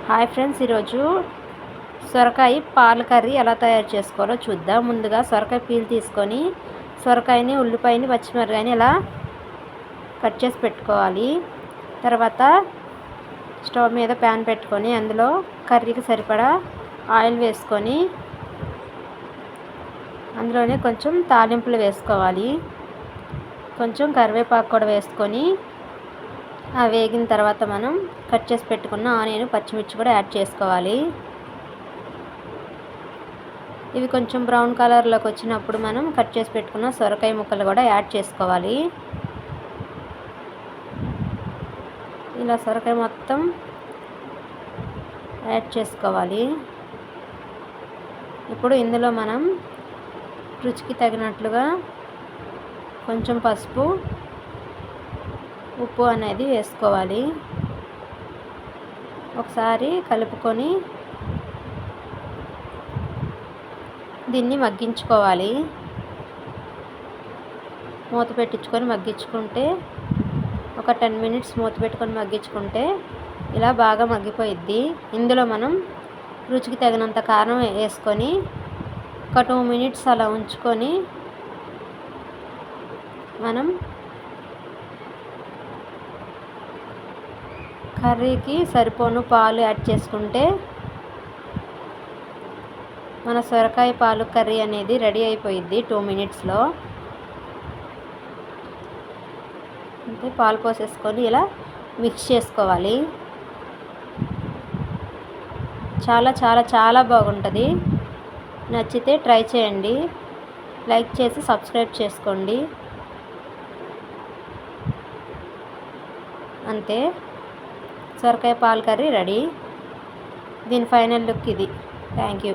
Hi friends, ఈరోజు సొరకాయ పాలు కర్రీ ఎలా తయారు చేసుకోవాలో చూద్దాం. ముందుగా సొరకాయ పీల్ తీసుకొని సొరకాయని, ఉల్లిపాయని, పచ్చిమిరపకాయని ఇలా కట్ చేసి పెట్టుకోవాలి. తర్వాత స్టవ్ మీద ప్యాన్ పెట్టుకొని అందులో కర్రీకి సరిపడా ఆయిల్ వేసుకొని అందులోనే కొంచెం తాలింపులు వేసుకోవాలి. కొంచెం కరివేపాకు కూడా వేసుకొని వేగిన తర్వాత మనం కట్ చేసి పెట్టుకున్న ఆనియన్, పచ్చిమిర్చి కూడా యాడ్ చేసుకోవాలి. ఇవి కొంచెం బ్రౌన్ కలర్లోకి వచ్చినప్పుడు మనం కట్ చేసి పెట్టుకున్న సొరకాయ ముక్కలు కూడా యాడ్ చేసుకోవాలి. ఇలా సొరకాయ మొత్తం యాడ్ చేసుకోవాలి. ఇప్పుడు ఇందులో మనం రుచికి తగినట్లుగా కొంచెం పసుపు, ఉప్పు అనేది వేసుకోవాలి. ఒకసారి కలుపుకొని దీన్ని మగ్గించుకోవాలి. మూత పెట్టించుకొని మగ్గించుకుంటే ఒక 10 మినిట్స్ మూత పెట్టుకొని మగ్గించుకుంటే ఇలా బాగా మగ్గిపోయిద్ది. ఇందులో మనం రుచికి తగినంత కారం వేసుకొని ఒక 2 మినిట్స్ అలా ఉంచుకొని మనం కర్రీకి సరిపోను పాలు యాడ్ చేసుకుంటే మన సొరకాయ పాలు కర్రీ అనేది రెడీ అయిపోయిద్ది 2 మినిట్స్లో. అంటే పాలు పోసేసుకొని ఇలా మిక్స్ చేసుకోవాలి. చాలా చాలా చాలా బాగుంటుంది. నచ్చితే ట్రై చేయండి. లైక్ చేసి సబ్స్క్రైబ్ చేసుకోండి. అంతే, సొరకాయ పాలు కర్రీ రెడీ. దీని ఫైనల్ లుక్ ఇది. Thank you.